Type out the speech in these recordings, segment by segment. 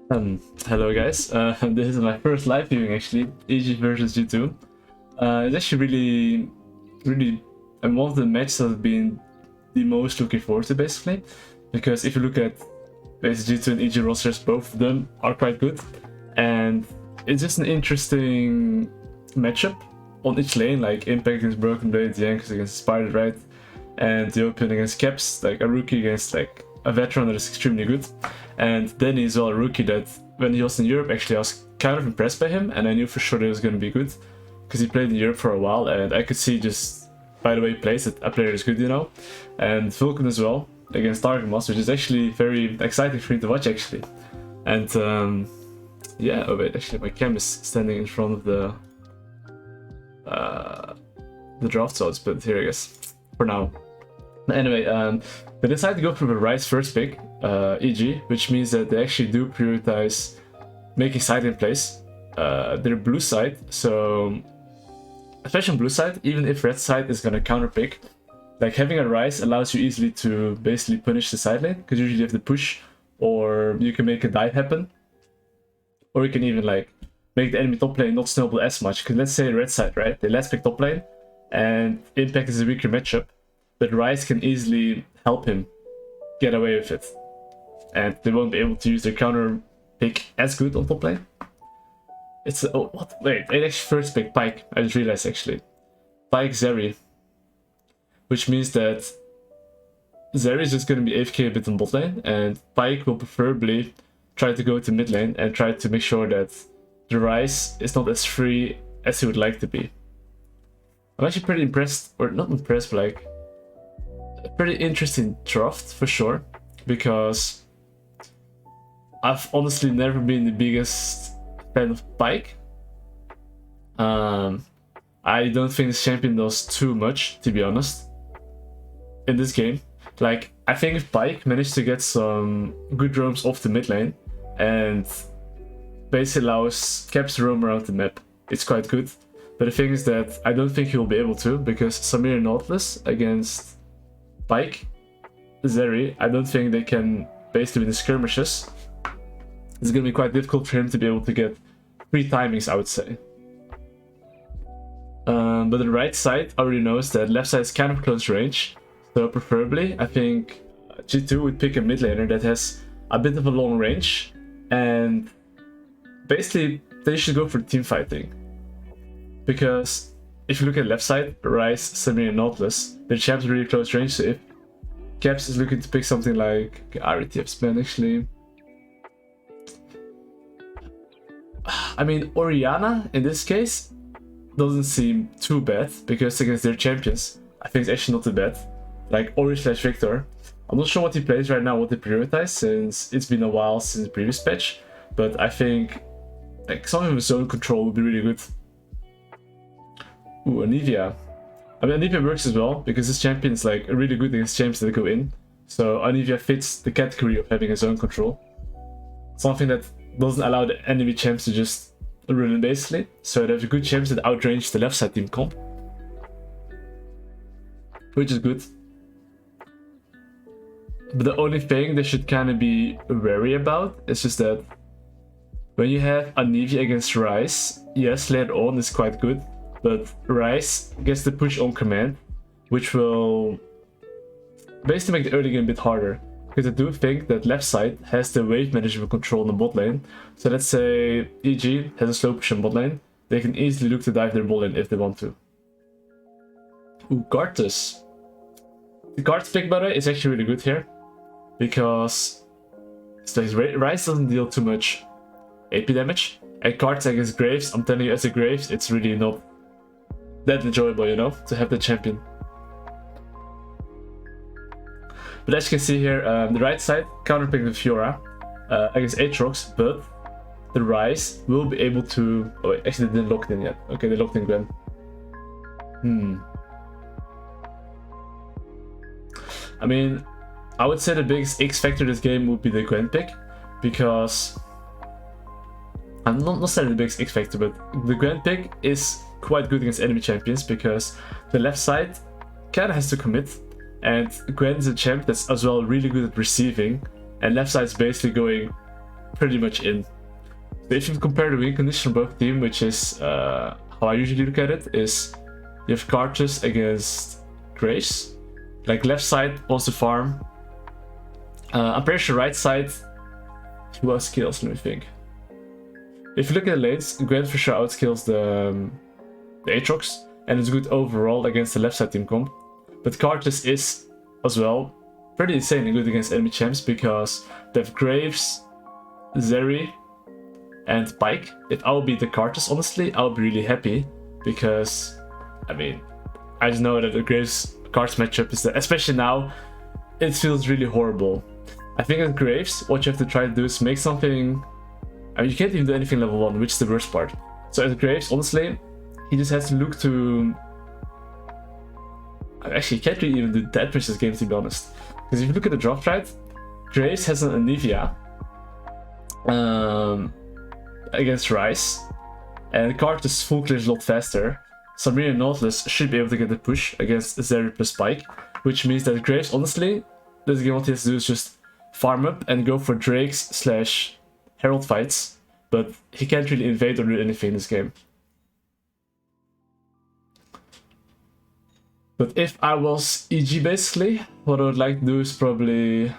Hello guys, this is my first live viewing actually, EG versus G2. It's actually really, and one of the matches I've been the most looking forward to basically, because if you look at basically G2 and EG rosters, both of them are quite good, and it's just an interesting matchup on each lane, like Impact against Broken Blade, Yankees against Spider, right? And the Open against Caps, like a rookie against like a veteran that is extremely good. And Danny is well a rookie that when he was in Europe actually I was kind of impressed by him, and I knew for sure that he was going to be good because he played in Europe for a while, and I could see just by the way he plays that a player is good, you know. And Vulcan as well against Targamas, which is actually very exciting for me to watch actually. And yeah, oh wait, actually my cam is standing in front of the draft, so I'll just put it here I guess for now. Anyway, they decided to go for the Ryze first pick, EG, which means that they actually do prioritize making side lane plays. They're blue side, so especially on blue side, even if red side is gonna counter pick, like having a Ryze allows you easily to basically punish the side lane, because usually you have the push, or you can make a dive happen, or you can even like make the enemy top lane not snowball as much. Because let's say red side, right? They let's pick top lane, and Impact is a weaker matchup, but Ryze can easily help him get away with it, and they won't be able to use their counter pick as good on top lane. It's oh what? Wait, I actually first pick Pyke. I just realized actually, Pyke Zeri, which means that Zeri is just going to be AFK a bit on bot lane, and Pyke will preferably try to go to mid lane and try to make sure that the Ryze is not as free as he would like to be. I'm actually pretty impressed, or not impressed, but like a pretty interesting draft for sure, because I've honestly never been the biggest fan of Pyke. I don't think this champion does too much, to be honest, in this game. Like, I think if Pyke managed to get some good roams off the mid lane and basically allows Caps to roam around the map, it's quite good. But the thing is that I don't think he'll be able to, because Samira Nautilus against Pyke, Zeri, I don't think they can basically win the skirmishes. It's gonna be quite difficult for him to be able to get 3 timings, I would say. But the right side already knows that left side is kind of close range, so preferably I think G2 would pick a mid laner that has a bit of a long range, and basically they should go for team fighting. Because if you look at left side, Ryze, Samir, and Nautilus, their champs are really close range, so if Caps is looking to pick something like RTF spin actually. I mean, Orianna in this case doesn't seem too bad, because against their champions, I think it's actually not too bad. Like Ori slash Victor. I'm not sure what he plays right now, what they prioritize, since it's been a while since the previous patch, but I think like something with zone control would be really good. Ooh, Anivia. I mean, Anivia works as well, because this champion is like really good against champions that go in. So Anivia fits the category of having a zone control. Something that doesn't allow the enemy champs to just run in basically. So they have a good champs that outrange the left side team comp, which is good. But the only thing they should kind of be wary about is just that when you have Anivia against Ryze, yes, later on is quite good, but Ryze gets the push on command, which will basically make the early game a bit harder. Because I do think that left side has the wave management control on the bot lane. So let's say EG has a slow push on bot lane, they can easily look to dive their bot lane if they want to. Ooh, Gartus. The Gartus pick, by the way, is actually really good here, because Ryze doesn't deal too much AP damage, and Gartus against Graves, I'm telling you, as a Graves, it's really not that enjoyable, you know, to have the champion. But as you can see here, the right side counterpicked with Fiora against Aatrox, but the Ryze will be able to... Oh wait, actually they didn't lock it in yet. Okay, they locked in Gwen. I mean, I would say the biggest X factor this game would be the Gwen pick, because... I'm not necessarily the biggest X factor, but the Gwen pick is quite good against enemy champions, because the left side kinda has to commit. And Gwen is a champ that's as well really good at receiving, and left side is basically going pretty much in. So if you compare the win condition for both teams, which is how I usually look at it, is you have Cartus against Grace. Like left side wants to farm. I'm pretty sure right side, who else kills? Let me think. If you look at the lanes, Gwen for sure outskills the Aatrox, and it's good overall against the left side team comp. But Cartus is as well pretty insanely good against enemy champs because they have Graves, Zeri, and Pike. If I would be the Cartus, honestly, I would be really happy because, I mean, I just know that the Graves Cartus matchup is that, especially now, it feels really horrible. I think at Graves, what you have to try to do is make something. I mean, you can't even do anything level 1, which is the worst part. So at Graves, honestly, he just has to look to. Actually, he can't really even do that much this game, to be honest. Because if you look at the drop trade, Graves has an Anivia against Rice, and Cartus full clears a lot faster. Samira and Nautilus should be able to get the push against Zeri plus Spike, which means that Graves, honestly, this game what he has to do is just farm up and go for Drakes / Herald fights, but he can't really invade or do anything in this game. But if I was EG basically, what I would like to do is probably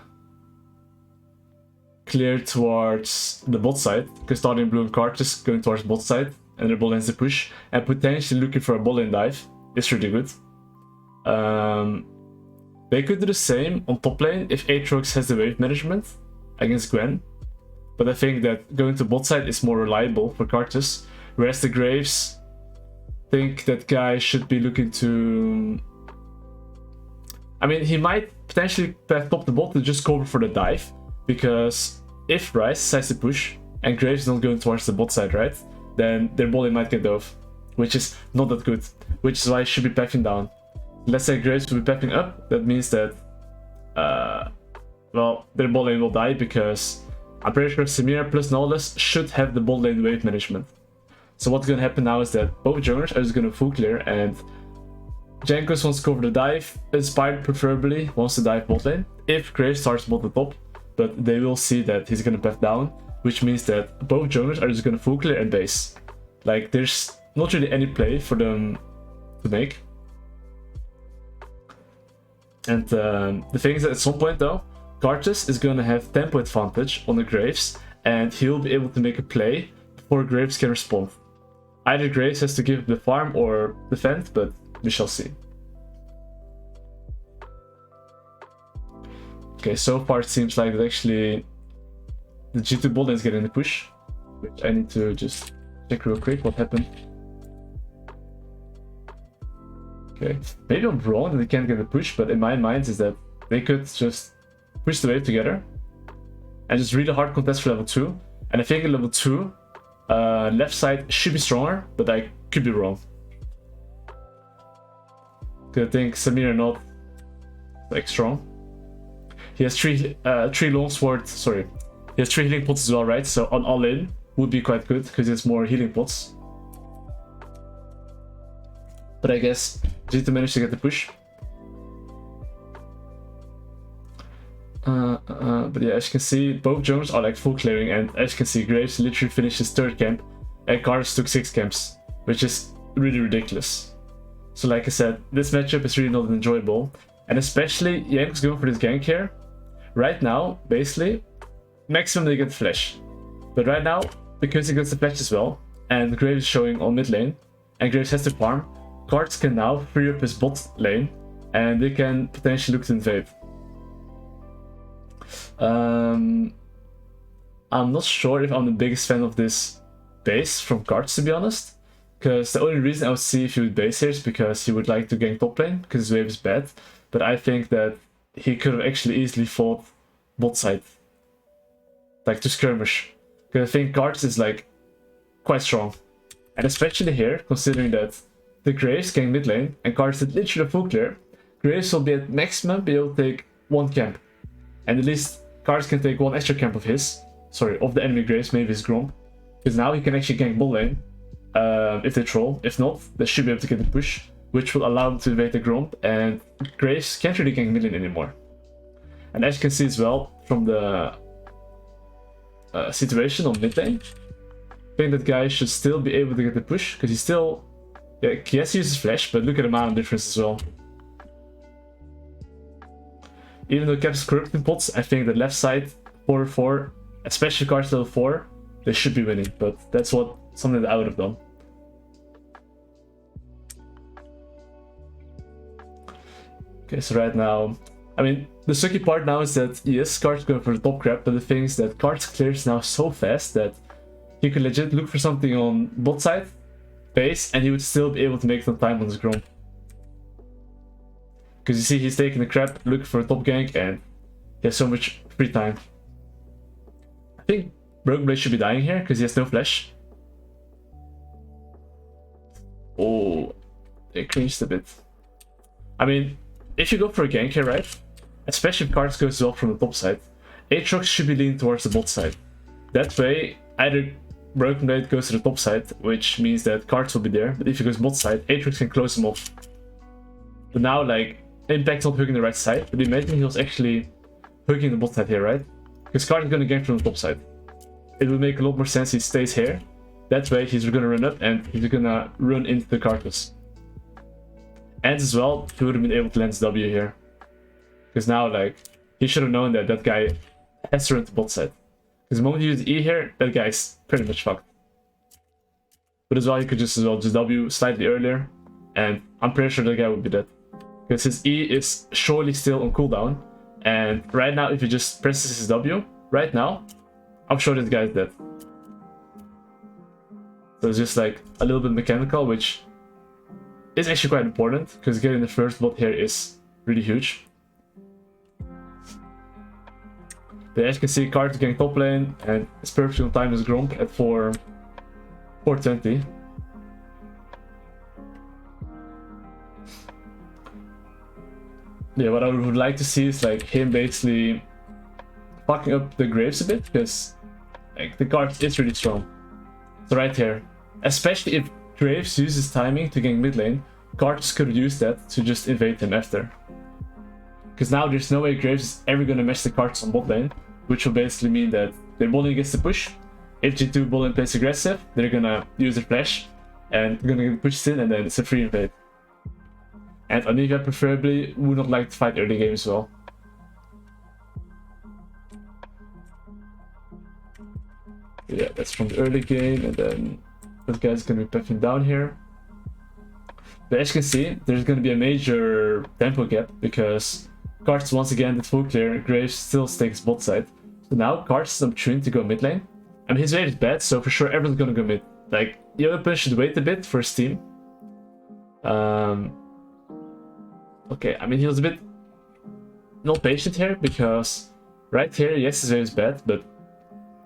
clear towards the bot side, because starting blue and Cartus going towards bot side, and their bot lane's the push, and potentially looking for a bot lane dive. It's really good. They could do the same on top lane if Aatrox has the wave management against Gwen, but I think that going to bot side is more reliable for Cartus, whereas the Graves think that guy should be looking to. I mean, he might potentially top the bot to just cover for the dive, because if Rice decides to push and Graves is not going towards the bot side, right, then their bot lane might get dove, which is not that good, which is why he should be pathing down. Let's say Graves will be pathing up, that means that, well, their bot lane will die, because I'm pretty sure Samira plus Nautilus should have the bot lane wave management. So what's gonna happen now is that both junglers are just gonna full clear, and Jankos wants to cover the dive, Inspired preferably wants to dive bot lane, if Graves starts bot the top, but they will see that he's gonna path down, which means that both junglers are just gonna full clear and base. Like, there's not really any play for them to make. And the thing is that at some point though, Cartus is gonna have tempo advantage on the Graves, and he'll be able to make a play before Graves can respond. Either Graves has to give the farm or defend, but we shall see. Okay, so far it seems like that actually the G2 bot lane is getting the push, which I need to just check real quick what happened. Okay, maybe I'm wrong that they can't get the push, but in my mind is that they could just push the wave together and just really hard contest for level 2. And I think in level 2, left side should be stronger, but I could be wrong. Because I think Samira not like strong. He has three long swords, sorry. He has 3 healing pots as well, right? So on all in would be quite good because it's more healing pots. But I guess G2 managed to get the push. But yeah, as you can see, both junglers are like full clearing, and as you can see, Graves literally finished his 3rd camp, and Cartus took 6 camps, which is really ridiculous. So like I said, this matchup is really not enjoyable, and especially Jankos going for this gank here. Right now, basically, maximum they get flash. But right now, because he gets the flash as well, and Graves is showing on mid lane, and Graves has to farm, Cartus can now free up his bot lane, and they can potentially look to invade. I'm not sure if I'm the biggest fan of this base from Cartus, to be honest, because the only reason I would see if he would base here is because he would like to gank top lane, because his wave is bad, but I think that he could have actually easily fought bot side, like to skirmish, because I think Cartus is like quite strong, and especially here, considering that the Graves gank mid lane and Cartus did literally a full clear, Graves will be at maximum be able to take 1 camp, and at least Cartus can take 1 extra camp of his, sorry, of the enemy Graves, maybe his Gromp, because now he can actually gank bot lane if they troll. If not, they should be able to get the push, which will allow them to invade the Gromp, and Graves can't really gank mid lane anymore. And as you can see as well from the situation on mid lane. I think that guy should still be able to get the push, because he's still... Yeah, yes, he uses flash, but look at the amount of difference as well. Even though Caps is corrupt in pots, I think the left side 4-4, especially cards level 4, they should be winning, but that's something that I would have done. Okay, so right now, I mean, the sucky part now is that yes, cards going for the top crap, but the thing is that cards clears now so fast that he could legit look for something on bot side, base, and he would still be able to make some time on his Grom. Because you see, he's taking the crap, looking for a top gank, and he has so much free time. I think Broken Blade should be dying here, because he has no flash. Oh, it cringed a bit. I mean, if you go for a gank here, right? Especially if cards goes well from the top side, Aatrox should be leaning towards the bot side. That way, either Broken Blade goes to the top side, which means that cards will be there, but if he goes bot side, Aatrox can close him off. But now, like, Impact's not hooking the right side, but imagine he was actually hooking the bot side here, right? Because card is gonna gank from the top side. It would make a lot more sense he stays here. That way, he's gonna run up and he's gonna run into the carcass. And as well, he would have been able to land his W here. Because now, like, he should have known that that guy has to run to bot side. Because the moment he uses E here, that guy's pretty much fucked. But as well, he could just W slightly earlier, and I'm pretty sure that guy would be dead. Because his E is surely still on cooldown, and right now, if he just presses his W, right now, I'm sure this guy is dead. So it's just like a little bit mechanical, which is actually quite important, because getting the first bot here is really huge. But as you can see, card is getting top lane, and it's perfectly on time as Gromp at 420. Yeah, what I would like to see is like him basically fucking up the Graves a bit, because like the card is really strong. So right here, especially if Graves uses timing to gank mid lane, cards could use that to just invade him after. Because now there's no way Graves is ever gonna match the cards on bot lane, which will basically mean that their bot lane gets the push. If G2 bot lane plays aggressive, they're gonna use their flash and gonna get pushed in, and then it's a free invade. And Anivia preferably would not like to fight early game as well. Yeah, that's from the early game, and then that guy's gonna be puffing down here. But as you can see, there's gonna be a major tempo gap, because cards once again did full clear, Graves still takes bot side. So now cards is opportunity to go mid lane. I mean, his wave is bad, so for sure everyone's gonna go mid. Like, Yoda should wait a bit for his team. Okay, I mean, he was a bit not patient here, because right here, yes, his wave is bad, but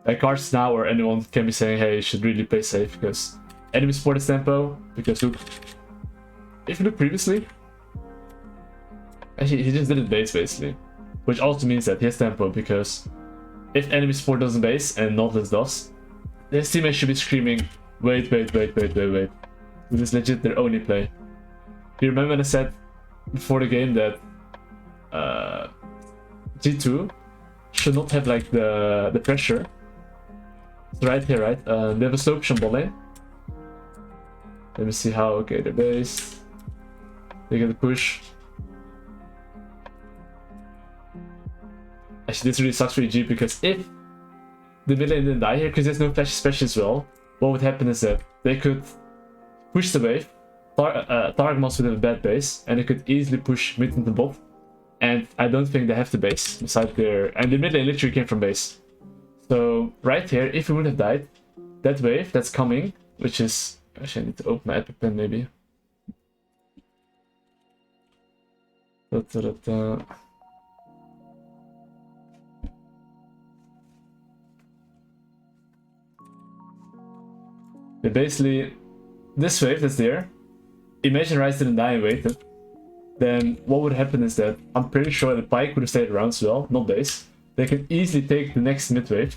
like cards now or anyone can be saying, hey, you should really play safe, because enemy support his tempo, because look, if you look previously, actually, he just didn't base basically, which also means that he has tempo, because if enemy support doesn't base and Nautilus does, his teammates should be screaming, wait. This is legit their only play. You remember when I said before the game that G2 should not have like the pressure? So right here, right? They have a slow push on bot lane. Let me see how, okay, they're based. They get the push. Actually, this really sucks for EG, because if the mid lane didn't die here, because there's no flash special as well, what would happen is that they could push the wave, Targmos would have a bad base, and they could easily push mid into bot. And I don't think they have the base beside their... And the mid lane literally came from base. So right here, if he would have died, that wave that's coming, which is... Actually, I need to open my epic pen maybe. But basically, this wave that's there, imagine Ryze didn't die and waited, then what would happen is that I'm pretty sure the Pyke would have stayed around as well, not base. They can easily take the next mid wave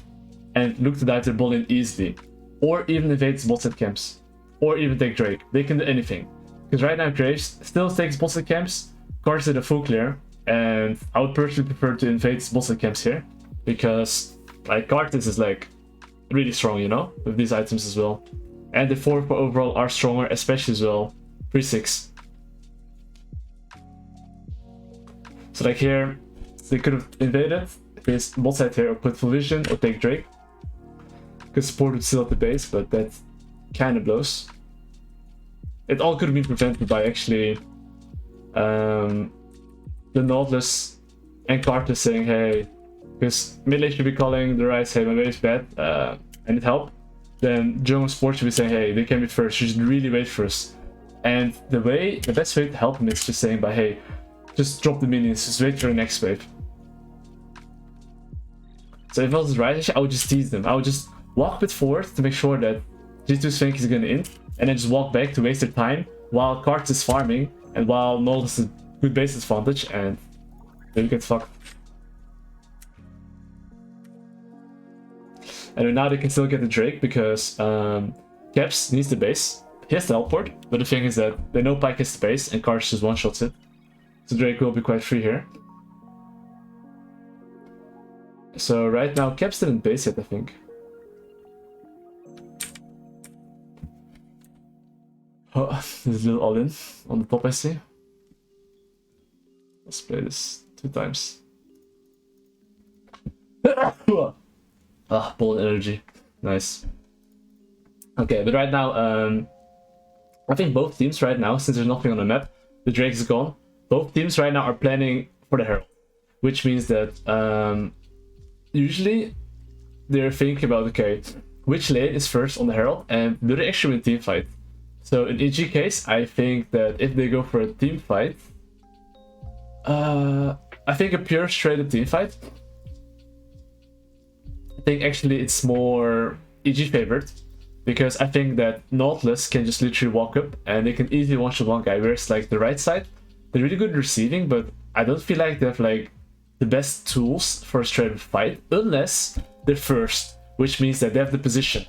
and look to dive their bot in easily, or even invade bot side camps, or even take Drake. They can do anything, because right now Graves still takes bot side camps, cards did a full clear, and I would personally prefer to invade bot side camps here, because like Karthus is like really strong, you know, with these items as well. And the 4 overall are stronger, especially as well. 3-6. So like here, they could have invaded his bot side here, or put full vision, or take Drake. Because support would still at the base, but that kind of blows. It all could have been prevented by actually the Nautilus and Carter saying, hey, because mid lane should be calling the Ryze, hey, my wave's bad, I need help. Then Jungle Sport should be saying, hey, they can be first, you should really wait for us. And the best way to help him is just saying by, hey, just drop the minions, just wait for the next wave. So if I was Ryze, I would just tease them. I would just walk a bit forward to make sure that G2's Fink is gonna in, and then just walk back to waste their time while Karts is farming and while Nautilus is good base advantage, and then we get fucked. And now they can still get the Drake because Caps needs the base. He has teleport, but the thing is that they know Pyke has the base and Karts just one-shots it. So Drake will be quite free here. So right now Caps didn't base yet, I think. Oh, there's a little all-in on the top, I see. Let's play this 2 times. Ball energy. Nice. Okay, but right now, I think both teams right now, since there's nothing on the map, the Drake is gone. Both teams right now are planning for the Herald. Which means that usually they're thinking about, okay, which lane is first on the Herald and do they actually win team fight? So in EG case, I think that if they go for a team fight, I think a pure straight up team fight, I think actually it's more EG favored, because I think that Nautilus can just literally walk up and they can easily one-shot one guy, whereas like the right side, they're really good at receiving, but I don't feel like they have like the best tools for a straight up fight, unless they're first, which means that they have the position.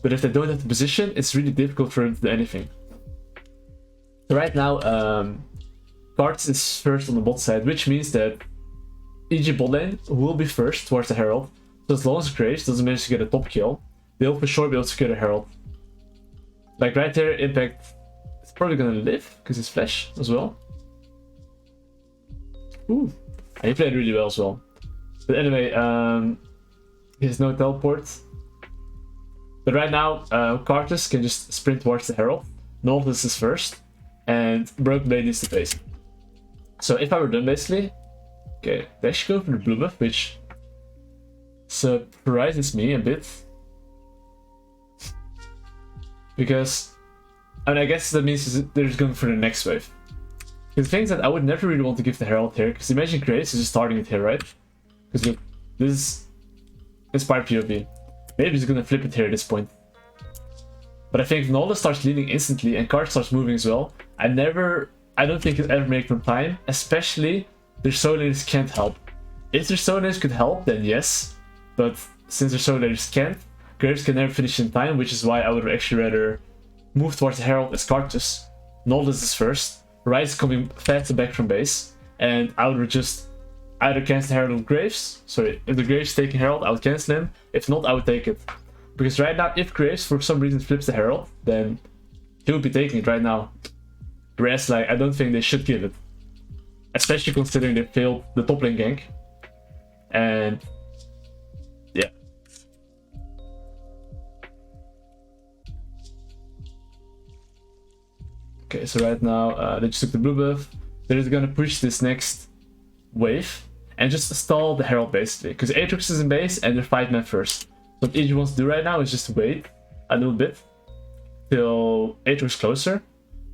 But if they don't have the position, it's really difficult for them to do anything. So right now, Karts is first on the bot side, which means that EG bot lane will be first towards the Herald. So as long as Graves doesn't manage to get a top kill, they'll for sure be able to secure the Herald. Like right there, Impact is probably gonna live, because he's Flash as well. Ooh, and he played really well as well. But anyway, he has no teleport. But right now, Kartus can just sprint towards the Herald. Nautilus is first, and Broken Blade needs to base. So if I were done, basically, okay, they actually go for the blue buff, which surprises me a bit. Because, I mean, I guess that means they're just going for the next wave. Because the thing is that I would never really want to give the Herald here, because imagine Grace is just starting it here, right? Because look, this is inspired POV. Maybe he's gonna flip it here at this point. But I think if Nautilus starts leading instantly and Card starts moving as well, I don't think he'll ever make them time, especially their solo laners can't help. If their solo laners could help, then yes. But since their solo laners can't, Graves can never finish in time, which is why I would actually rather move towards the Herald as Cartus. Nautilus is first, Ryze coming faster back from base, and I would just either cancel Herald or Graves. Sorry, if the Graves is taking Herald, I would cancel him. If not, I would take it. Because right now, if Graves for some reason flips the Herald, then he would be taking it right now. Whereas, like, I don't think they should give it. Especially considering they failed the top lane gank. And yeah. Okay, so right now, they just took the blue buff. They're just gonna push this next wave and just stall the Herald basically, because Aatrox is in base and they're 5-man first. So what EG wants to do right now is just wait a little bit till Aatrox is closer.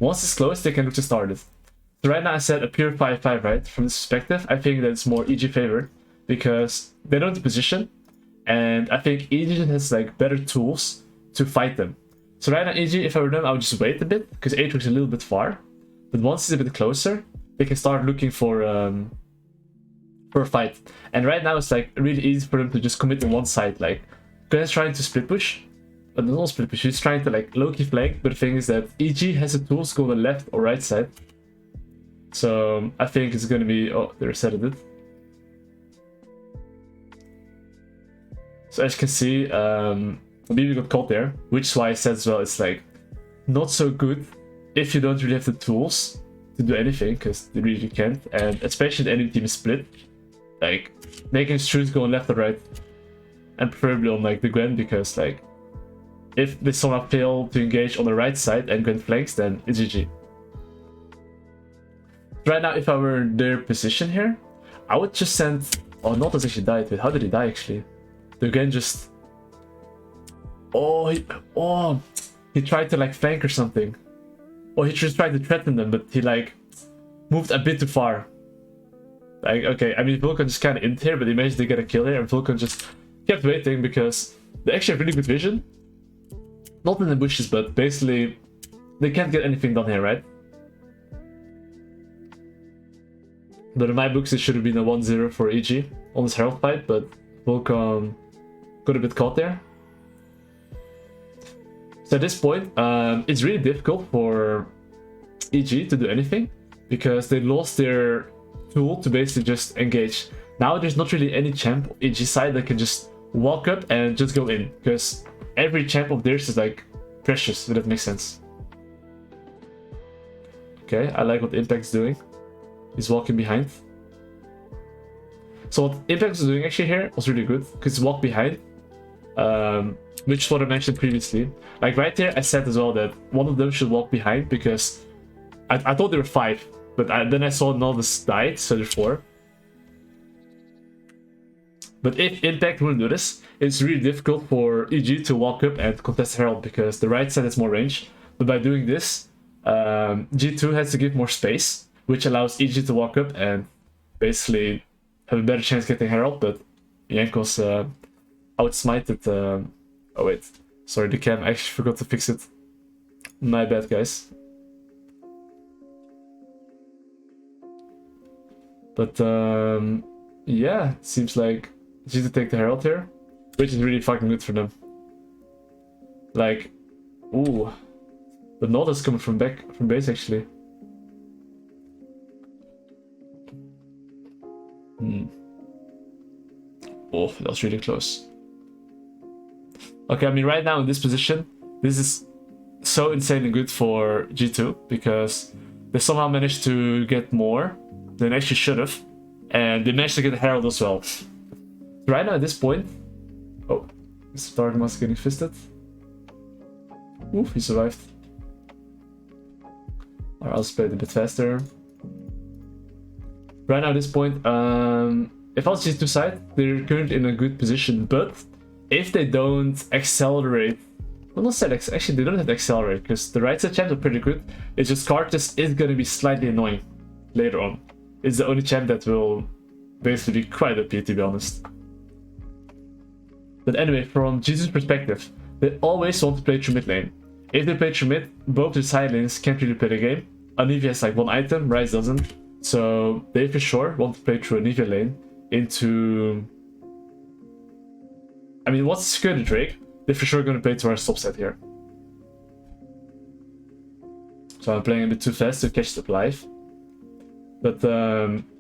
Once it's close, they can look to start it. So right now I said a pure 5-5, right? From this perspective, I think that it's more EG favored because they know the position, and I think EG has like better tools to fight them. So right now EG, if I were them, I would just wait a bit because Aatrox is a little bit far. But once it's a bit closer, they can start looking for a fight. And right now it's like really easy for them to just commit to one side. Like, Gwen's trying to split push, but not split push, she's trying to like low-key flank, but the thing is that EG has the tools to go on the left or right side. So I think it's gonna be, oh, they resetted it. So as you can see, BB got caught there, which is why I said as well, it's like not so good if you don't really have the tools to do anything, because you really can't. And especially the enemy team is split, like making strews go on left or right, and preferably on like the Gwen, because like if they somehow fail to engage on the right side and Gwen flanks, then it's GG. Right now, if I were in their position here, I would just send... Oh, Notas actually died. Wait, how did he die actually? The Gwen just... Oh, he tried to like flank or something. Or he just tried to threaten them, but he like moved a bit too far. Like, okay, I mean, Vulcan just kind of in here, but he managed to get a kill here, and Vulcan just kept waiting because they actually have really good vision. Not in the bushes, but basically they can't get anything done here, right? But in my books, it should have been a 1-0 for EG on this Herald fight, but Vulcan got a bit caught there. So at this point, it's really difficult for EG to do anything because they lost their tool to basically just engage. Now there's not really any champ EG side that can just walk up and just go in, because every champ of theirs is like precious, if that makes sense. Okay, I like what Impact's doing. He's walking behind. So what Impact was doing actually here was really good, because he walked behind, which is what I mentioned previously. Like right there, I said as well that one of them should walk behind, because I thought there were 5, but then I saw Novice died, so there's 4. But if Impact wouldn't do this, it's really difficult for EG to walk up and contest Herald, because the right side has more range. But by doing this, G2 has to give more space, which allows EG to walk up and basically have a better chance getting Herald. But Jankos outsmited. Oh wait, sorry, the cam, I actually forgot to fix it. My bad, guys. But yeah, it seems like G2 take the Herald here, which is really fucking good for them. Like, ooh, the Nod is coming from back from base actually. Oh, that was really close. Okay, I mean, right now in this position, this is so insanely good for G2, because they somehow managed to get more than they actually should have, and they managed to get the Herald as well. Right now at this point, oh, Stargmas getting fisted. Oof, he survived. Alright, I'll play it a bit faster. Right now at this point, if I was G2 side, they're currently in a good position, but if they don't accelerate, well, not say actually they don't have to accelerate, because the right side champs are pretty good. It's just Cartus is going to be slightly annoying later on. It's the only champ that will basically be quite OP, to be honest. But anyway, from G2's perspective, they always want to play through mid lane. If they play through mid, both the side lanes can't really play the game. Anivia has like one item, Ryze doesn't. So they for sure want to play through Anivia lane into... I mean, once they secure the Drake, they're for sure going to play to our stop set here. So I'm playing a bit too fast to catch it live. But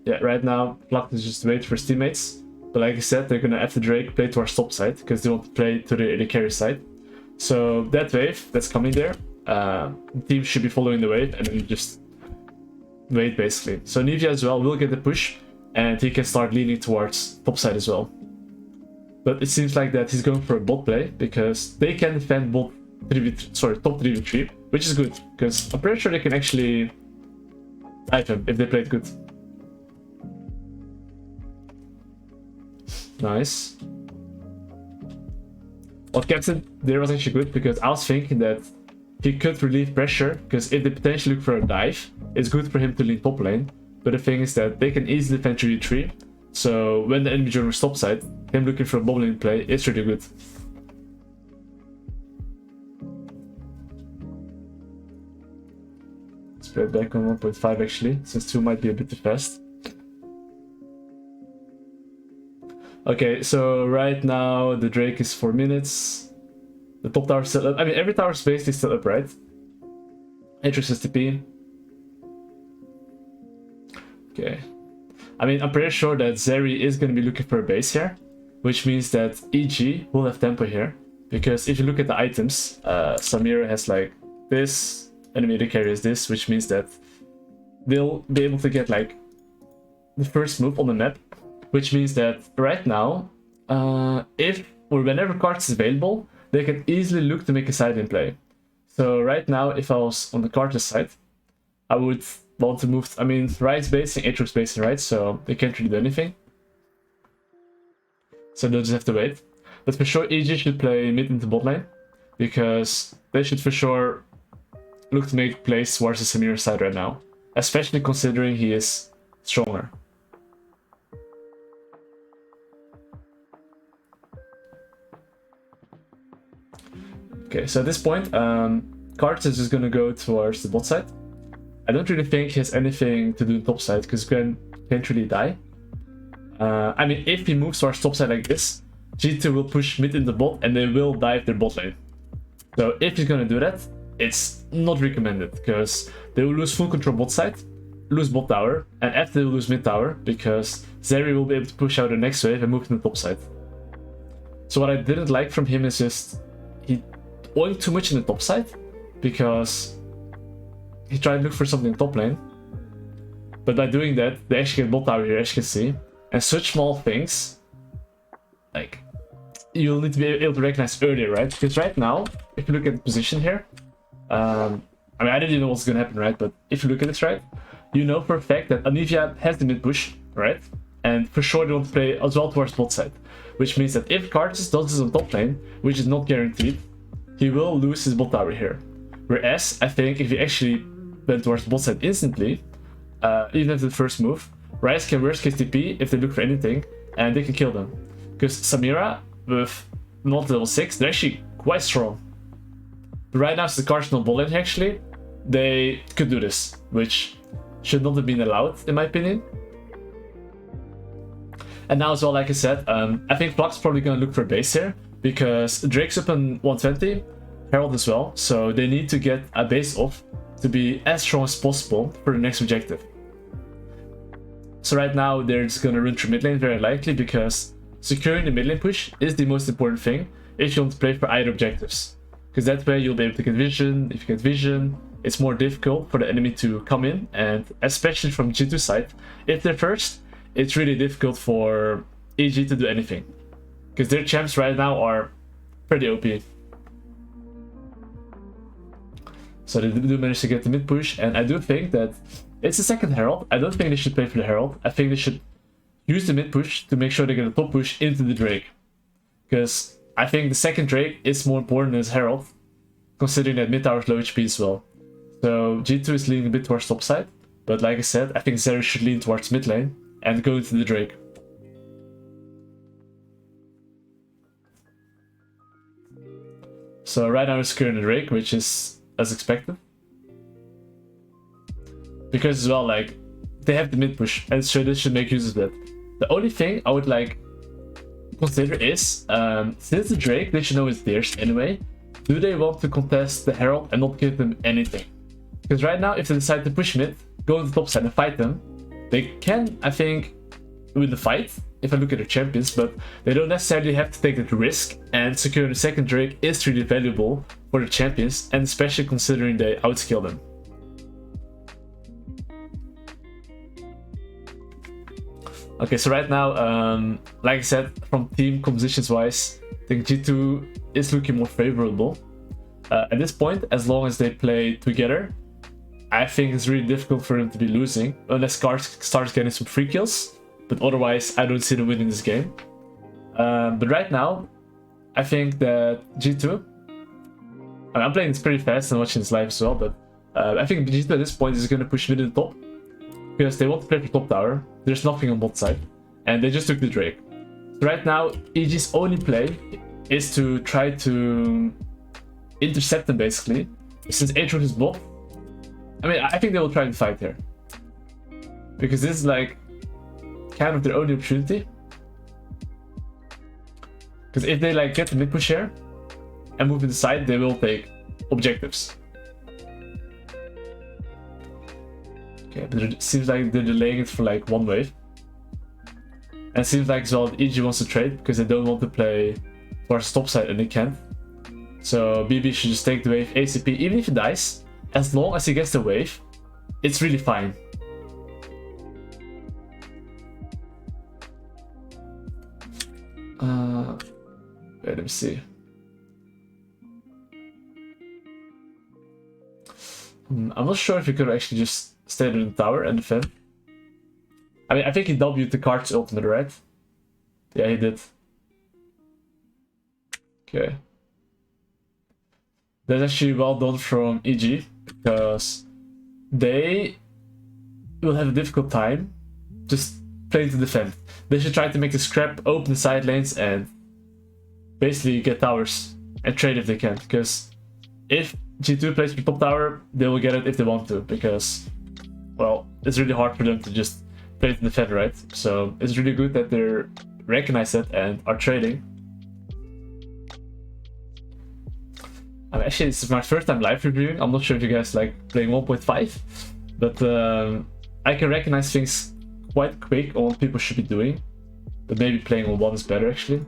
yeah, right now, Pluck is just waiting for his teammates. But like I said, they're gonna have the Drake play to our stop side, because they want to play to the carry side. So that wave that's coming there, the team should be following the wave, and then you just wait basically. So Nivea as well will get the push, and he can start leaning towards top side as well. But it seems like that he's going for a bot play, because they can defend bot 3v3, sorry, top 3v3, which is good, because I'm pretty sure they can actually dive him if they play it good. Nice. What Captain there was actually good, because I was thinking that he could relieve pressure, because if they potentially look for a dive, it's good for him to lean top lane. But the thing is that they can easily defend 3v3, so when the enemy joiner stop side, him looking for a bot lane play is really good. Let's play it back on 1.5 actually, since 2 might be a bit too fast. Okay, so right now the Drake is 4 minutes. The top tower is still up. I mean, every tower is basically still up, right? Atrix is TP. Okay. I mean, I'm pretty sure that Zeri is going to be looking for a base here. which means that EG will have tempo here. Because if you look at the items, Samira has like this, enemy AD carry is this, which means that they'll be able to get like the first move on the map, which means that right now, if or whenever cards is available, they can easily look to make a side in play. So right now, if I was on the Carter's side, I would want to move. I mean, Riot's basing, Aatrox basing, right? So they can't really do anything. So they'll just have to wait. But for sure, EG should play mid into bot lane, because they should for sure look to make plays towards the Samira side right now, especially considering he is stronger. Okay, so at this point, Karts is just gonna go towards the bot side. I don't really think he has anything to do top side, because Gwen can't really die. I mean, if he moves towards top side like this, G2 will push mid in the bot and they will dive their bot lane. So if he's gonna do that, it's not recommended, because they will lose full control bot side, lose bot tower, and after they will lose mid tower, because Zeri will be able to push out the next wave and move to the top side. So what I didn't like from him is just he oinked too much in the top side, because he tried to look for something in top lane. But by doing that, they actually get bot tower here, as you can see. And such small things, like, you'll need to be able to recognize earlier, right? Because right now, if you look at the position here, I mean, I didn't even know what's gonna happen, right? But if you look at this, right, you know for a fact that Anivia has the mid push, right? And for sure they want to play as well towards bot side, which means that if Kartus does this on top lane, which is not guaranteed, he will lose his bot tower here. Whereas, I think if he actually went towards bot side instantly, even after the first move, Ryze can worst case TP if they look for anything, and they can kill them. Because Samira, with not level 6, they're actually quite strong. But right now, since the card's not bot lane actually, they could do this, which should not have been allowed, in my opinion. And now as well, like I said, I think Flux is probably going to look for a base here, because Drake's up in 120, Herald as well, so they need to get a base off to be as strong as possible for the next objective. So right now, they're just going to run through mid lane very likely, because securing the mid lane push is the most important thing if you want to play for either objectives. Because that way you'll be able to get vision. If you get vision, it's more difficult for the enemy to come in, and especially from G2 side, if they're first, it's really difficult for EG to do anything, because their champs right now are pretty OP. So they do manage to get the mid push, and I do think that it's the second Herald. I don't think they should play for the Herald. I think they should use the mid push to make sure they get a top push into the Drake, because I think the second Drake is more important than Herald, considering that mid tower is low HP as well. So G2 is leaning a bit towards top side, but like I said, I think Zeri should lean towards mid lane and go into the Drake. So right now we're securing the Drake, which is as expected. Because as well, like, they have the mid push, and so they should make use of that. The only thing I would like consider is, since the Drake, they should know it's theirs anyway, do they want to contest the Herald and not give them anything? Because right now, if they decide to push mid, go on the top side and fight them, they can, I think, win the fight, if I look at the champions, but they don't necessarily have to take that risk, and securing the second Drake is really valuable for the champions, and especially considering they outscale them. Okay, so right now, like I said, from team compositions wise, I think G2 is looking more favorable. At this point, as long as they play together, I think it's really difficult for them to be losing, unless Cars starts getting some free kills, but otherwise I don't see them winning this game. But right now, I think that G2, I'm playing this pretty fast and watching this live as well, but I think G2 at this point is going to push mid to the top, because they want to play for top tower. There's nothing on bot side, and they just took the Drake. So right now, EG's only play is to try to intercept them, basically. Since Aatrox is bot, I mean, I think they will try to fight here, because this is like kind of their only opportunity. Because if they like get the mid push here and move to the side, they will take objectives. Okay, but it seems like they're delaying it for like one wave. And it seems like as well EG wants to trade because they don't want to play towards the top side and they can't. So BB should just take the wave ACP, even if he dies, as long as he gets the wave, it's really fine. Wait, let me see. I'm not sure if he could actually just stay in the tower and defend. I mean, I think he W'd the card's ultimate, right? Yeah, he did. Okay. That's actually well done from EG, because they will have a difficult time just playing to defend. They should try to make the scrap, open the side lanes, and basically get towers and trade if they can. Because if G2 plays for top tower, they will get it if they want to, because, well, it's really hard for them to just play to defend, right? So it's really good that they recognize it and are trading. I mean, actually, this is my first time live reviewing. I'm not sure if you guys like playing 1.5, but I can recognize things quite quick on what people should be doing. But maybe playing on 1 is better, actually.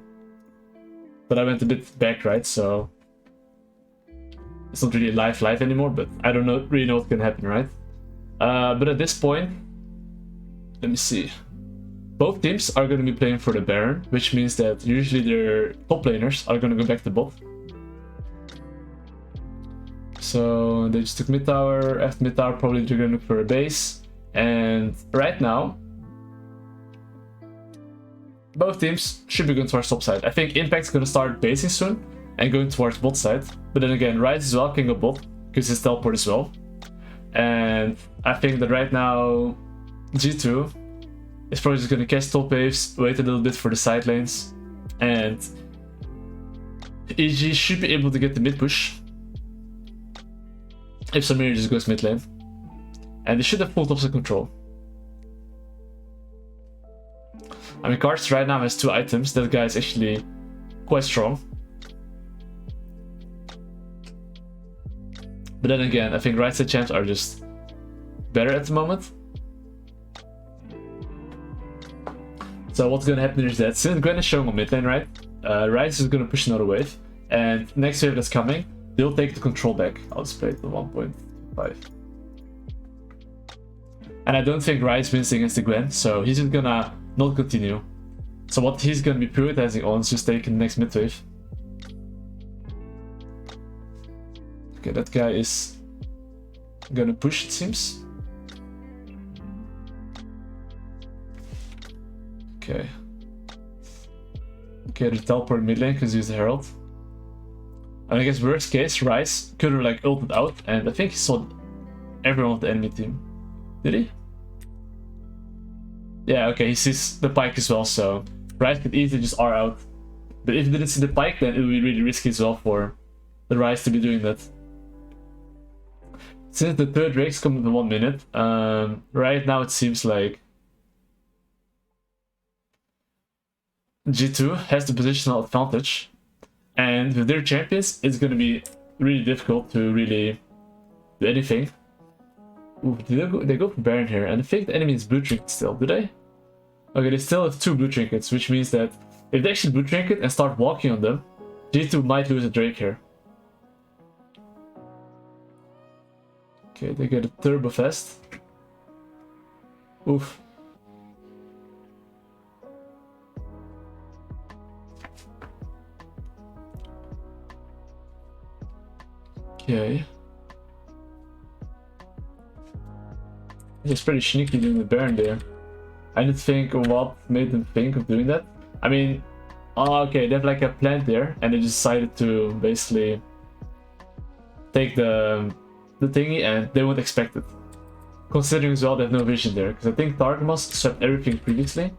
But I went a bit back, right? So it's not really live anymore, but I don't really know what can happen, right? But at this point, let me see. Both teams are going to be playing for the Baron, which means that usually their top laners are going to go back to bot. So they just took mid tower. After mid tower, probably they're going to look for a base. And right now, both teams should be going towards top side. I think Impact's going to start basing soon and going towards bot side. But then again, Rise as well can go bot because he's teleport as well. And I think that right now, G2 is probably just going to catch top waves, wait a little bit for the side lanes, and EG should be able to get the mid push if Samira just goes mid lane. And they should have full topside control. I mean, Cards right now has 2 items. That guy is actually quite strong. But then again, I think right side champs are just better at the moment. So what's gonna happen is that since Gwen is showing on mid lane, right? Rise is gonna push another wave, and next wave that's coming, they'll take the control back. I'll just play it to 1.5. And I don't think Rise wins against the Gwen, so he's just gonna not continue. So what he's gonna be prioritizing on is just taking the next mid wave. Okay, that guy is gonna push, it seems. Okay. Okay, they teleport mid lane because he's the Herald. And I guess worst case, Rise could have like ulted out, and I think he saw everyone of the enemy team. Did he? Yeah, okay, he sees the Pyke as well, so Rise could easily just R out. But if he didn't see the Pyke, then it would be really risky as well for the Rise to be doing that. Since the third rake's coming in 1 minute, right now it seems like G2 has the positional advantage, and with their champions, it's going to be really difficult to really do anything. Ooh, they go for Baron here, and I think the enemy is blue trinket still, do they? Okay, they still have 2 blue trinkets, which means that if they actually blue trinket and start walking on them, G2 might lose a Drake here. Okay, they get a turbo fast. Oof. Okay. It's pretty sneaky doing the Baron there. I didn't think of what made them think of doing that. I mean, oh, okay, they have like a plant there, and they decided to basically take the thingy, and they won't expect it. Considering as well they have no vision there, because I think Targamas swept everything previously.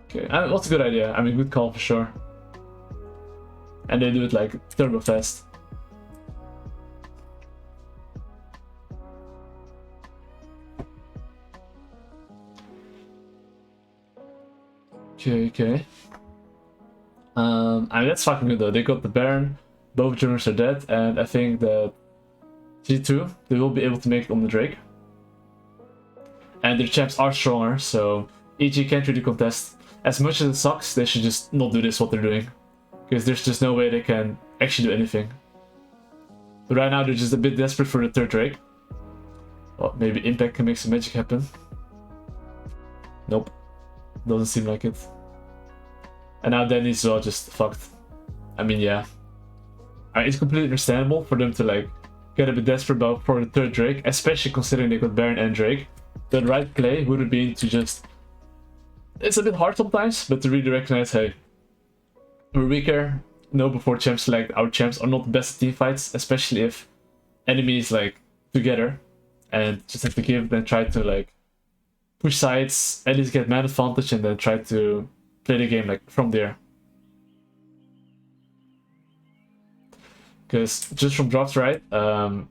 Okay, what's a good idea? I mean, good call for sure. And they do it like turbo fast. Okay. I mean, that's fucking good though. They got the Baron, both generals are dead, and I think that G2, they will be able to make it on the Drake. and their champs are stronger, so EG can't really contest. As much as it sucks, they should just not do this, what they're doing. Because there's just no way they can actually do anything. But right now they're just a bit desperate for the third Drake. Well, maybe Impact can make some magic happen. Nope. Doesn't seem like it. And now Danny's well just fucked. I mean, yeah. I mean, it's completely understandable for them to like get a bit desperate about for the third Drake, especially considering they got Baron and Drake. The right play would have been to just... It's a bit hard sometimes, but to really recognize, hey, we're weaker. Know before champs select, our champs are not the best team fights, especially if enemies like together, and just have to give, then try to like push sides, at least get man advantage, and then try to play the game like from there. Because just from drops, right? I mean,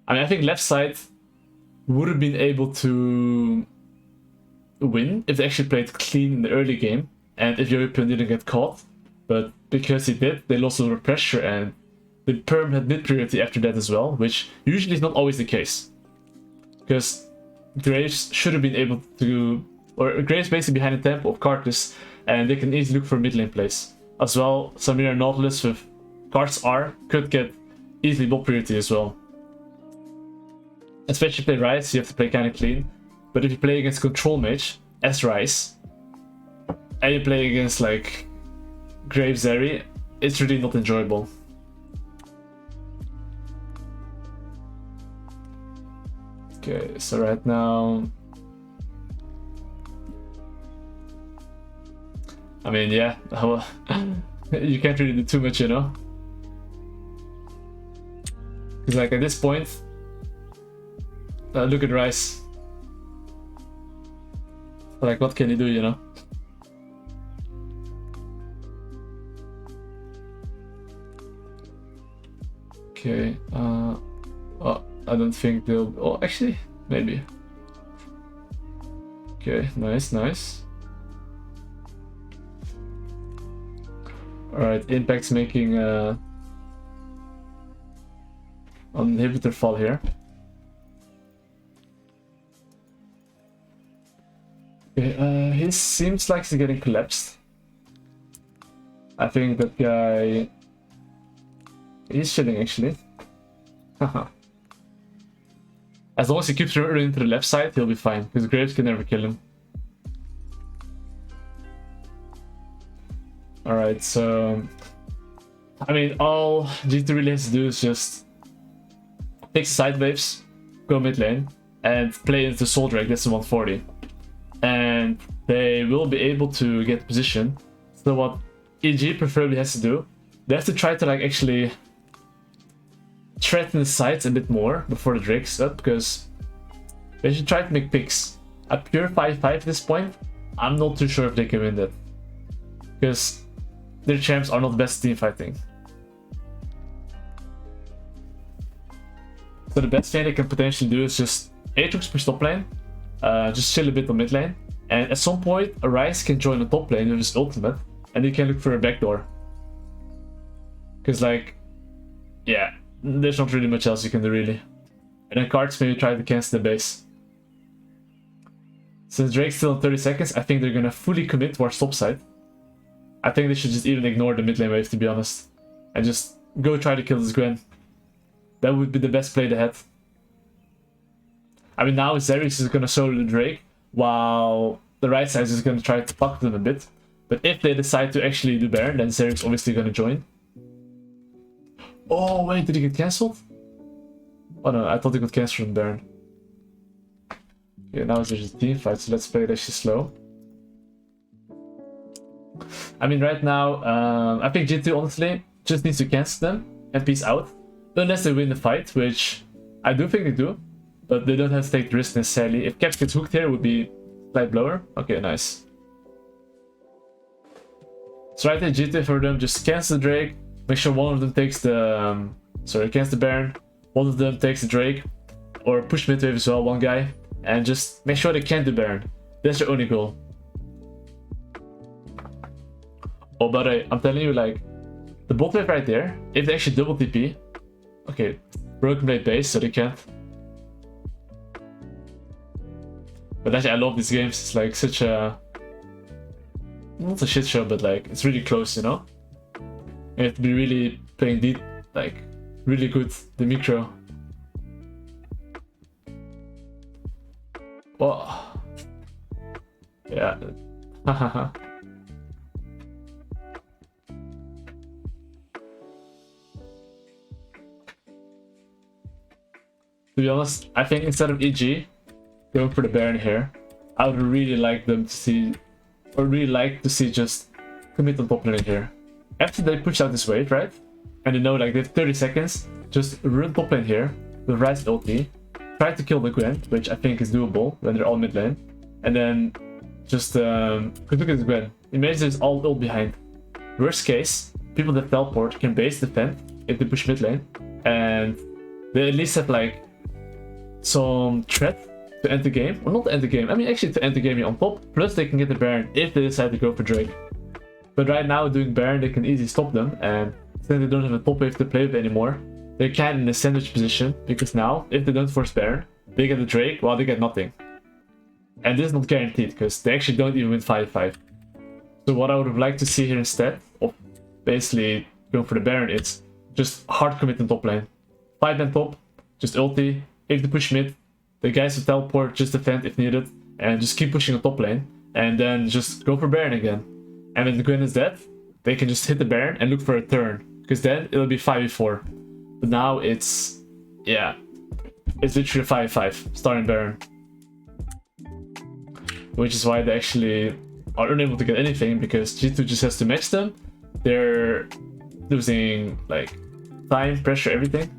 I think left side would have been able to win if they actually played clean in the early game, and if European didn't get caught. But because he did, they lost a lot of pressure, and the perm had mid priority after that as well, which usually is not always the case. Because Graves should have been able to, or Graves basically behind the tempo of Cartus, and they can easily look for mid lane plays. As well, Samira and Nautilus with cards R could get easily bot priority as well. Especially if you play Ryze, you have to play kind of clean. But if you play against Control Mage as Ryze, and you play against like Graves Zeri, it's really not enjoyable. Okay, so right now... I mean, yeah, you can't really do too much, you know? Because like at this point, look at Ryze. Like, what can he do, you know? Okay, oh, I don't think they'll... Oh, actually, maybe. Okay, nice, nice. Alright, Impact's making an inhibitor fall here. Okay, he seems like he's getting collapsed. I think that guy... He's chilling actually. Haha. As long as he keeps running to the left side, he'll be fine, because Graves can never kill him. Alright, so... I mean, all G2 really has to do is just take side waves, go mid lane, and play into Soul Drake, that's the 140. And they will be able to get position. So what EG preferably has to do, they have to try to like actually threaten the sides a bit more before the Drake's up, because they should try to make picks. A pure 5-5 at this point, I'm not too sure if they can win that. Because their champs are not the best team fighting. So the best thing they can potentially do is just Aatrox per top lane, just chill a bit on mid lane, and at some point a Ryze can join the top lane with his ultimate, and you can look for a backdoor. Because like, yeah, there's not really much else you can do really. And then cards maybe try to cancel the base. Since Drake's still in 30 seconds, I think they're gonna fully commit towards top side. I think they should just even ignore the mid lane wave, to be honest, and just go try to kill this Gwen. That would be the best play they had. I mean, now Xerxes is gonna solo the Drake, while the right side is gonna try to fuck them a bit. But if they decide to actually do Baron, then Xerxes is obviously gonna join. Oh wait, did he get cancelled? Oh no, I thought he got cancelled from Baron. Okay, now it's just a team fight, so let's play it actually slow. I mean, right now, I think G2 honestly just needs to cancel them and peace out. Unless they win the fight, which I do think they do, but they don't have to take the risk necessarily. If Caps gets hooked here, it would be slight blower. Okay, nice. So right there, G2 for them, just cancel the Drake, make sure one of them takes the... cancel the Baron, one of them takes the Drake, or push mid wave as well, one guy, and just make sure they can't do Baron. That's their only goal. Oh, but I'm telling you, like, the bot wave right there, if they actually double TP... Okay, Broken Blade base, so they can't. But actually, I love these games. It's like such a... not a shit show, but like, it's really close, you know? You have to be really playing deep, like, really good, the micro. Well, yeah. Hahaha. To be honest, I think instead of EG going for the Baron here, I would really like them to see, or really like to see just commit on top lane here. After they push out this wave, right? And they know like they have 30 seconds, just run top lane here with Ryze ulti, try to kill the Gwen, which I think is doable when they're all mid lane, and then just look at this Gwen. Imagine there's all ult behind. Worst case, people that teleport can base defend if they push mid lane, and they at least have like some threat to end the game, or not to end the game, I mean actually to end the game on top, plus they can get the Baron if they decide to go for Drake. But right now doing Baron, they can easily stop them, and since they don't have a top wave to play with anymore, they're kind of in a sandwich position, because now, if they don't force Baron, they get the Drake while they get nothing. And this is not guaranteed, because they actually don't even win 5-5. So what I would have liked to see here instead of basically going for the Baron, it's just hard commit in top lane. 5-man top, just ulti. If they push mid, the guys who teleport just defend if needed, and just keep pushing on top lane, and then just go for Baron again. And when the Gwen is dead, they can just hit the Baron and look for a turn, because then it'll be 5v4. But now it's, yeah, it's literally 5v5, starting Baron. Which is why they actually are unable to get anything, because G2 just has to match them. They're losing like time, pressure, everything.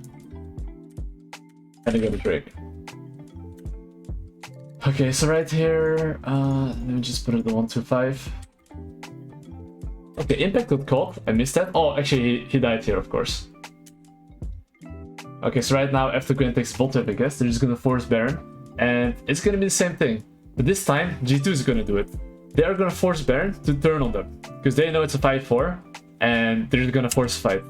And they got a Drake. Okay, so right here, let me just put it at 125. Okay, impact got caught. I missed that. Oh, actually, he died here, of course. Okay, so right now, after Gwen takes bot wave, I guess, they're just gonna force Baron. And it's gonna be the same thing. But this time, G2 is gonna do it. They are gonna force Baron to turn on them, because they know it's a 5-4, and they're gonna force fight.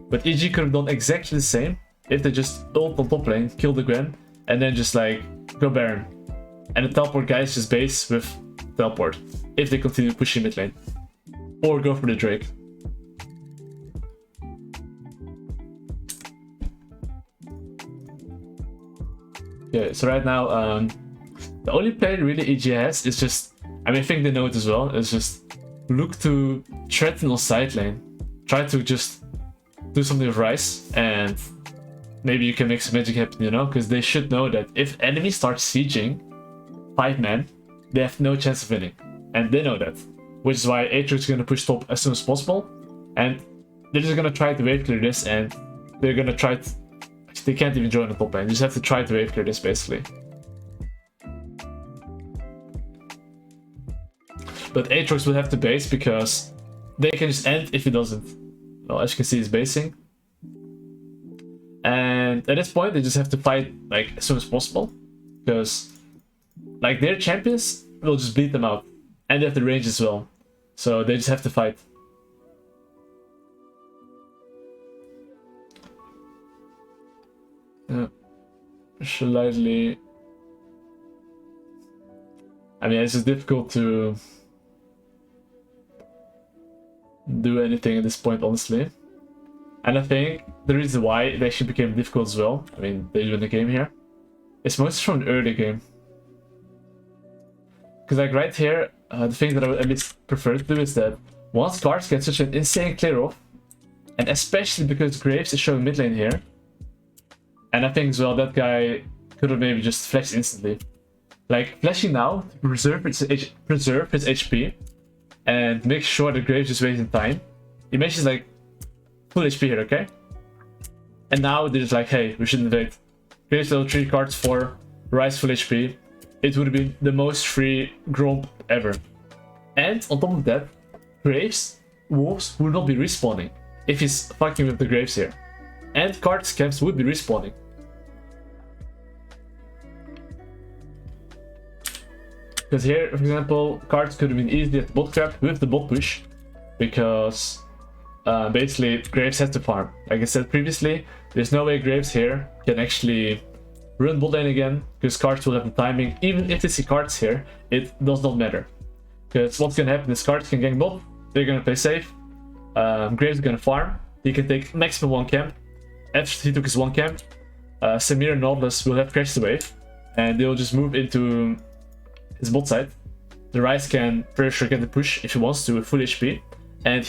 But EG could have done exactly the same if they just ult on top lane, kill the Gwen, and then just like go Baron. And the teleport guys just base with teleport, if they continue pushing mid lane. Or go for the Drake. Yeah, so right now, the only play really EG has is just, I mean, I think they know it as well, is just look to threaten on side lane. Try to just do something with Ryze, and maybe you can make some magic happen, you know? Because they should know that if enemies start sieging 5-man, they have no chance of winning. And they know that. Which is why Aatrox is going to push top as soon as possible. And they're just going to try to wave clear this, and they're going to try to... They can't even join the top lane, you just have to try to wave clear this, basically. But Aatrox will have to base, because they can just end if he doesn't. Well, as you can see, he's basing. And at this point, they just have to fight like as soon as possible, because like their champions will just beat them out, and they have the range as well, so they just have to fight. Slightly. I mean, it's just difficult to do anything at this point, honestly. And I think the reason why it actually became difficult as well, I mean, they win the game here, it's mostly from the early game. Because like right here, the thing that I would at least prefer to do is that once cards get such an insane clear off, and especially because Graves is showing mid lane here, and I think as well that guy could have maybe just flashed instantly. Like flashing now to preserve his HP and make sure that Graves is wasting time. Imagine he's like full HP here, okay? And now they're just like, hey, we should invade. Graves level 3 cards for Ryze full HP. It would have been the most free Gromp ever. And on top of that, Graves wolves would not be respawning if he's fucking with the Graves here. And card scams would be respawning. Because here, for example, cards could have been easily at the bot trap with the bot push, because basically Graves has to farm. Like I said previously, there's no way Graves here can actually run bot lane again, because cards will have the timing. Even if they see cards here, it does not matter. Because what's gonna happen is cards can gank bot, they're gonna play safe, Graves is gonna farm, he can take maximum 1 camp. After he took his 1 camp, Samira and Nautilus will have crashed the wave, and they will just move into his bot side. The Ryze can pretty sure get the push if he wants to with full HP, and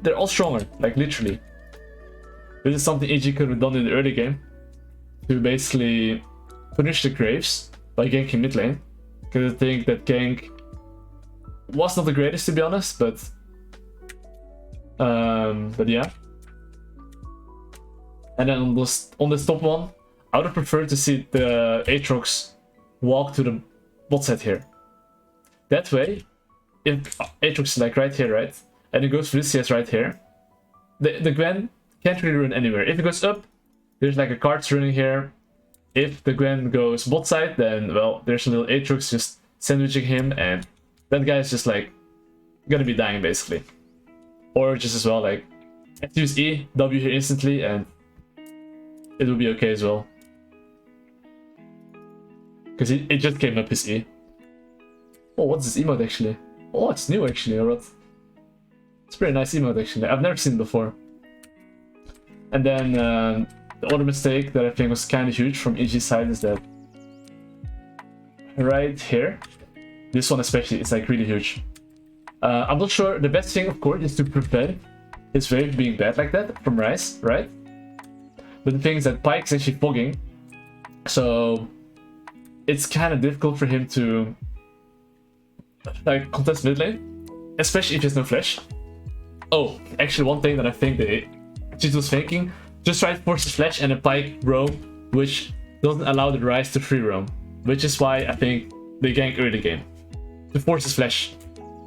they're all stronger, like literally. This is something EG could have done in the early game to basically punish the Graves by ganking mid lane, because I think that gank was not the greatest, to be honest, but yeah. And then on this top one, I would have preferred to see the Aatrox walk to the bot side here. That way, if Aatrox is like right here, right, and it goes for this CS right here, the Gwen can't really run anywhere. If it goes up, there's like a cards running here. If the Gwen goes bot side, then well, there's a little Aatrox just sandwiching him, and that guy is just like gonna be dying basically. Or just as well, like, use E, W here instantly, and it will be okay as well. Because it just came up his E. Oh, what's this emote actually? Oh, it's new actually, or what? It's a pretty nice emote actually. I've never seen it before. And then the other mistake that I think was kind of huge from EG's side is that right here, this one especially, is like really huge. I'm not sure. The best thing, of course, is to prevent his wave being bad like that from Ryze, right? But the thing is that Pyke is actually fogging, so it's kind of difficult for him to like contest mid lane, especially if he has no flash. Oh, actually, one thing that I think that Cheat was thinking, just try to force his flash and a Pyke roam, which doesn't allow the Ryze to free roam, which is why I think they gank early game to force his flash,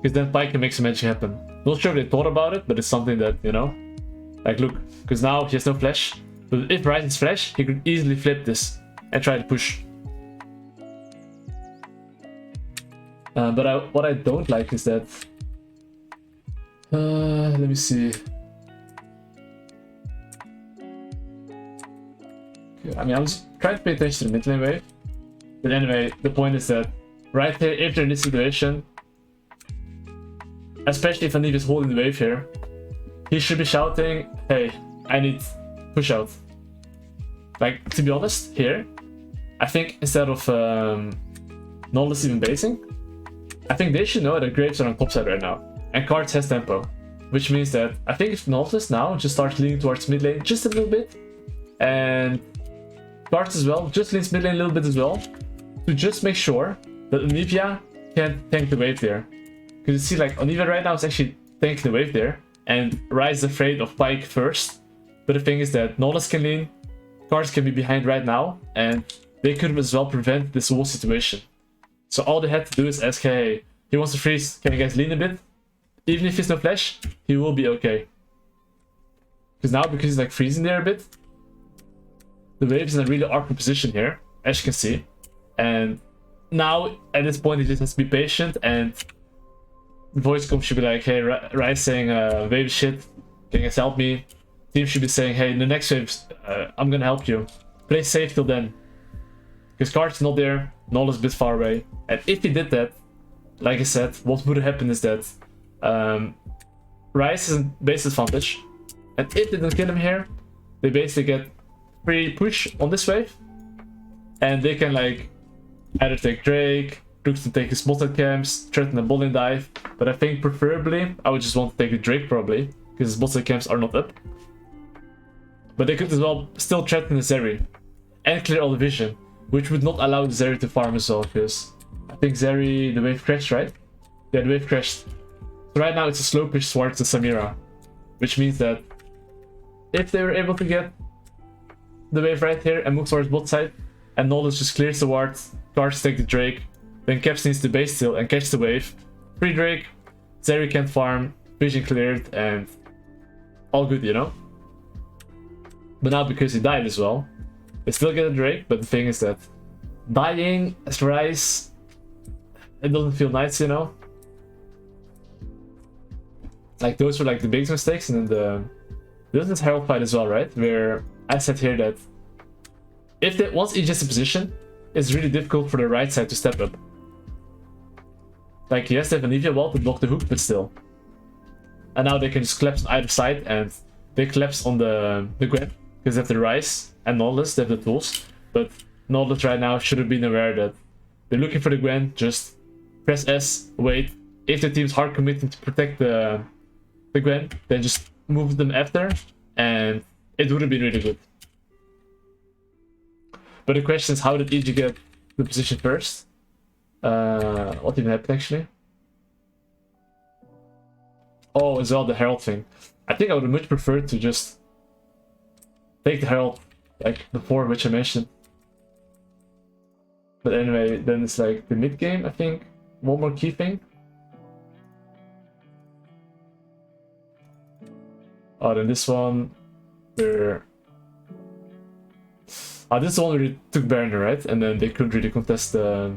because then Pyke can make some magic happen. Not sure if they thought about it, but it's something that, you know, like look, because now he has no flash. But if Ryze has flash, he could easily flip this and try to push. But what I don't like is that... let me see. Okay, I mean, I was trying to pay attention to the mid lane wave. But anyway, the point is that right here, if they're in this situation, especially if Anivia is holding the wave here, he should be shouting, hey, I need push out. Like, to be honest, here, I think instead of Nautilus even basing, I think they should know that Graves are on top side right now, and Cards has tempo, which means that I think if Nautilus now just starts leaning towards mid lane just a little bit, and Cards as well just leans mid lane a little bit as well, to just make sure that Anivia can't tank the wave there. Because you see, like, Anivia right now is actually tanking the wave there, and Ryze is afraid of Pyke first, but the thing is that Nautilus can lean, Cards can be behind right now, and they could as well prevent this whole situation. So all they had to do is ask, hey, he wants to freeze, can you guys lean a bit? Even if he's no flash, he will be okay. Because now, because he's like freezing there a bit, the wave is in a really awkward position here, as you can see. And now, at this point, he just has to be patient, and the voice comes should be like, hey, Ryze saying, wave shit, can you guys help me? Team should be saying, hey, in the next wave, I'm gonna help you. Play safe till then. Because Cards is not there, Nautilus is a bit far away. And if he did that, like I said, what would happen is that Ryze is in base advantage. And if they don't kill him here, they basically get free push on this wave. And they can like either take Drake, Drooks to take his bot camps, threaten the bot lane dive. But I think preferably, I would just want to take the Drake probably, because his bot side camps are not up. But they could as well still threaten the Zeri and clear all the vision, which would not allow the Zeri to farm as well, because I think Zeri, the wave crashed, right? Yeah, the wave crashed. So right now it's a slow push towards the Samira, which means that if they were able to get the wave right here and move towards bot side, and Nautilus just clears the ward, Cards take the Drake, then Caps needs to base still and catch the wave. Free Drake, Zeri can't farm, vision cleared, and all good, you know? But now because he died as well, they still get a Drake, but the thing is that dying as Ryze, it doesn't feel nice, you know? Like, those were like the biggest mistakes. And then this is Herald fight as well, right? Where I said here that if they once EG gets in position, it's really difficult for the right side to step up. Like, yes, they have an Anivia wall to block the hook, but still. And now they can just collapse on either side, and they collapse on the Gwen, because they have the Rise, and Nautilus, they have the tools. But Nautilus right now should have been aware that they're looking for the Gwen, just press S, wait. If the team's hard committing to protect the Gwen, then just move them after, and it would have been really good. But the question is, how did EG get the position first? What even happened actually? Oh, as well the Herald thing. I think I would have much preferred to just take the Herald, like before, which I mentioned. But anyway, then it's like the mid game, I think. One more key thing. Oh, then this one, where... Oh, this is the one where they took Baroner, right? And then they couldn't really contest the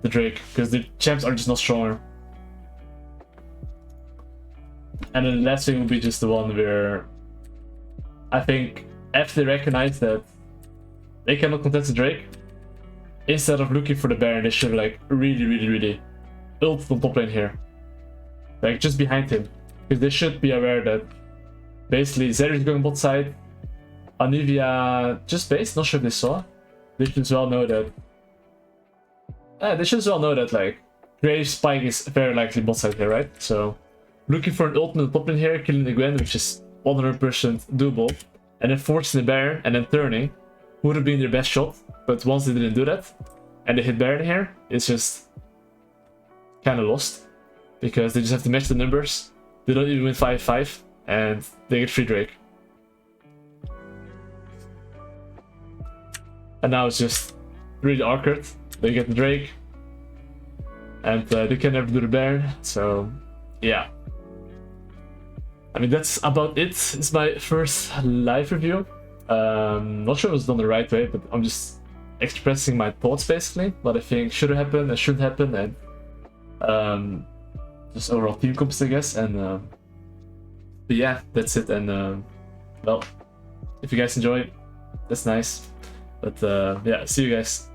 Drake, because the champs are just not stronger. And then the last thing will be just the one where I think after they recognize that they cannot contest the Drake, instead of looking for the Baron, they should like really ult on top lane here. Like just behind him. Because they should be aware that basically Zeri is going bot side, Anivia just base, not sure if they saw. They should as well know that like Graves Spike is very likely bot side here, right? So looking for an ultimate top lane here, killing the Gwen, which is 100% doable, and then forcing the Baron and then turning would have been their best shot. But once they didn't do that and they hit Baron here, it's just kind of lost, because they just have to match the numbers. They don't even win 5-5 and they get free Drake. And now it's just really awkward. They get the Drake and they can never do the Baron, so yeah. I mean, that's about it. It's my first live review. Not sure it was done the right way, but I'm just expressing my thoughts basically, what I think should have happened and shouldn't happen, and just overall team comps, I guess. And but yeah, that's it. And well, if you guys enjoy, that's nice. But yeah, see you guys.